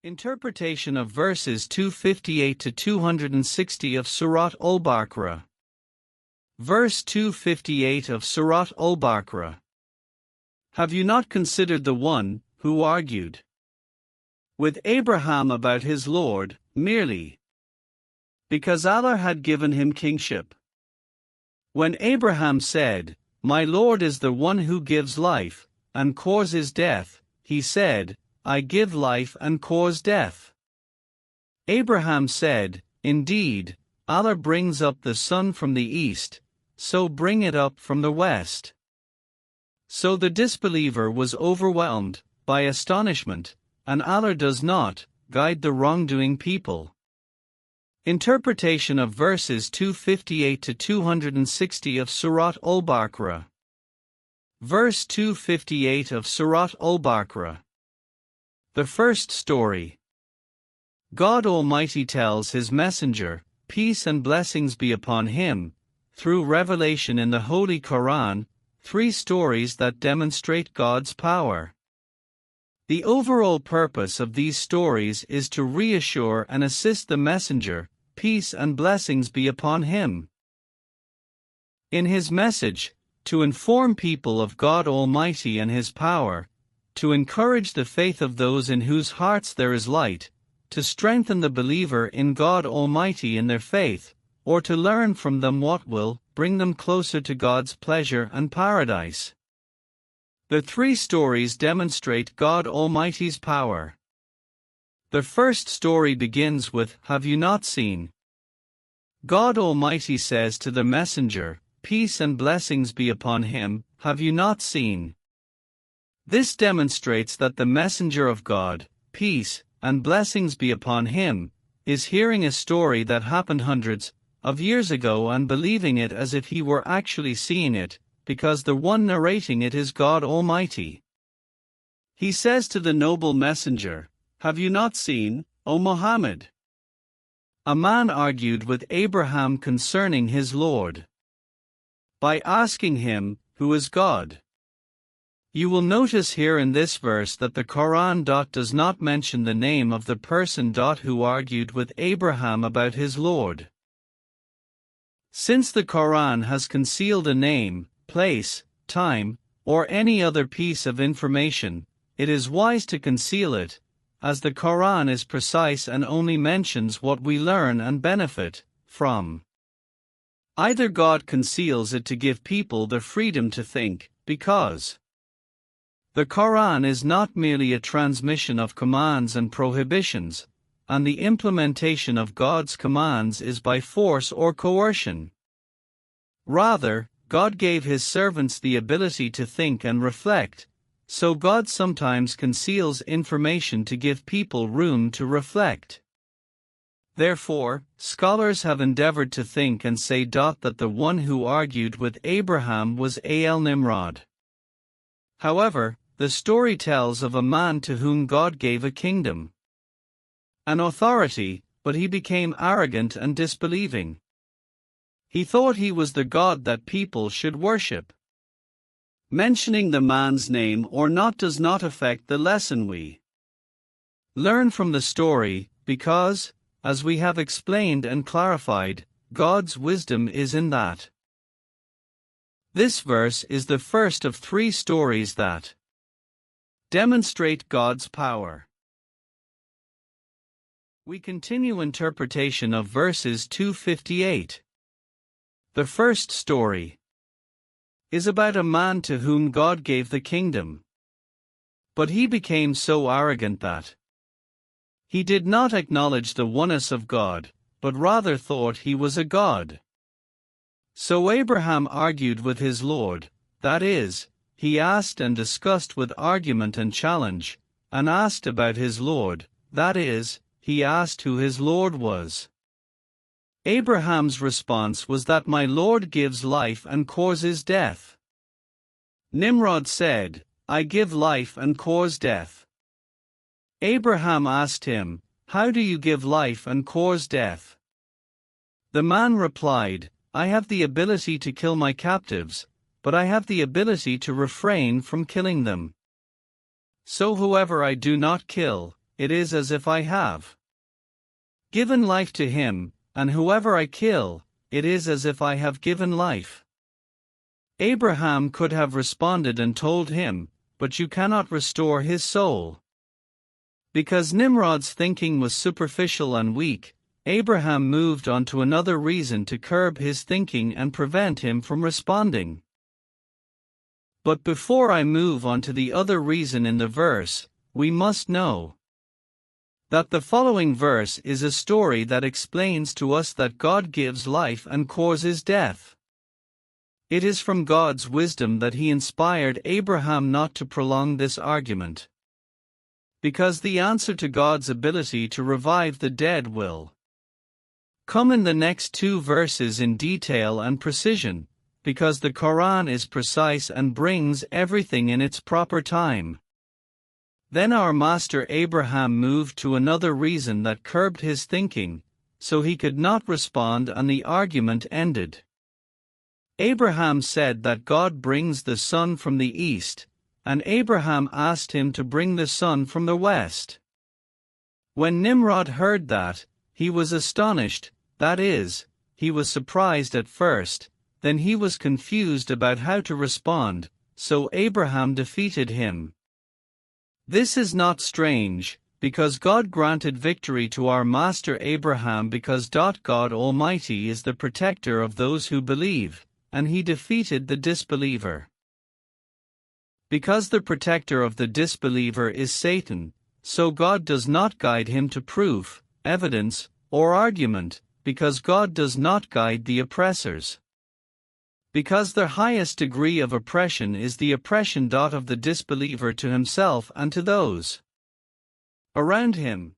Interpretation of verses 258 to 260 of Surat al-Baqarah. Verse 258 of Surat al-Baqarah. Have you not considered the one who argued with Abraham about his Lord, merely because Allah had given him kingship? When Abraham said, "My Lord is the one who gives life, and causes death," he said, "I give life and cause death." Abraham said, "Indeed, Allah brings up the sun from the east, so bring it up from the west." So the disbeliever was overwhelmed by astonishment, and Allah does not guide the wrongdoing people. Interpretation of verses 258 to 260 of Surat al-Baqarah. Verse 258 of Surat al-Baqarah. The first story. God Almighty tells His Messenger, peace and blessings be upon him, through revelation in the Holy Quran, 3 stories that demonstrate God's power. The overall purpose of these stories is to reassure and assist the Messenger, peace and blessings be upon him, in his message, to inform people of God Almighty and His power, to encourage the faith of those in whose hearts there is light, to strengthen the believer in God Almighty in their faith, or to learn from them what will bring them closer to God's pleasure and paradise. The 3 stories demonstrate God Almighty's power. The first story begins with, "Have you not seen?" God Almighty says to the Messenger, peace and blessings be upon him, "Have you not seen?" This demonstrates that the Messenger of God, peace and blessings be upon him, is hearing a story that happened hundreds of years ago and believing it as if he were actually seeing it, because the one narrating it is God Almighty. He says to the noble messenger, "Have you not seen, O Muhammad?" A man argued with Abraham concerning his Lord by asking him, "Who is God?" You will notice here in this verse that the Quran does not mention the name of the person who argued with Abraham about his Lord. Since the Quran has concealed a name, place, time, or any other piece of information, it is wise to conceal it, as the Quran is precise and only mentions what we learn and benefit from. Either God conceals it to give people the freedom to think, because the Quran is not merely a transmission of commands and prohibitions, and the implementation of God's commands is by force or coercion. Rather, God gave His servants the ability to think and reflect, so God sometimes conceals information to give people room to reflect. Therefore, scholars have endeavored to think and say that the one who argued with Abraham was Nimrod. However, the story tells of a man to whom God gave a kingdom, an authority, but he became arrogant and disbelieving. He thought he was the God that people should worship. Mentioning the man's name or not does not affect the lesson we learn from the story, because, as we have explained and clarified, God's wisdom is in that. This verse is the first of 3 stories that demonstrate God's power. We continue interpretation of verses 258. The first story is about a man to whom God gave the kingdom, but he became so arrogant that he did not acknowledge the oneness of God, but rather thought he was a god. So Abraham argued with his Lord, that is, he asked and discussed with argument and challenge, and asked about his Lord, that is, he asked who his Lord was. Abraham's response was that my Lord gives life and causes death. Nimrod said, I give life and cause death. Abraham asked him, how do you give life and cause death? The man replied, I have the ability to kill my captives, but I have the ability to refrain from killing them. So whoever I do not kill, it is as if I have given life to him, and whoever I kill, it is as if I have given life. Abraham could have responded and told him, but you cannot restore his soul. Because Nimrod's thinking was superficial and weak, Abraham moved on to another reason to curb his thinking and prevent him from responding. But before I move on to the other reason in the verse, we must know that the following verse is a story that explains to us that God gives life and causes death. It is from God's wisdom that He inspired Abraham not to prolong this argument, because the answer to God's ability to revive the dead will come in the next two verses in detail and precision, because the Quran is precise and brings everything in its proper time. Then our master Abraham moved to another reason that curbed his thinking, so he could not respond, and the argument ended. Abraham said that God brings the sun from the east, and Abraham asked him to bring the sun from the west. When Nimrod heard that, he was astonished, that is, he was surprised at first, then he was confused about how to respond, so Abraham defeated him. This is not strange, because God granted victory to our master Abraham because God Almighty is the protector of those who believe, and He defeated the disbeliever. Because the protector of the disbeliever is Satan, so God does not guide him to proof, evidence, or argument, because God does not guide the oppressors. Because the highest degree of oppression is the oppression of the disbeliever to himself and to those around him.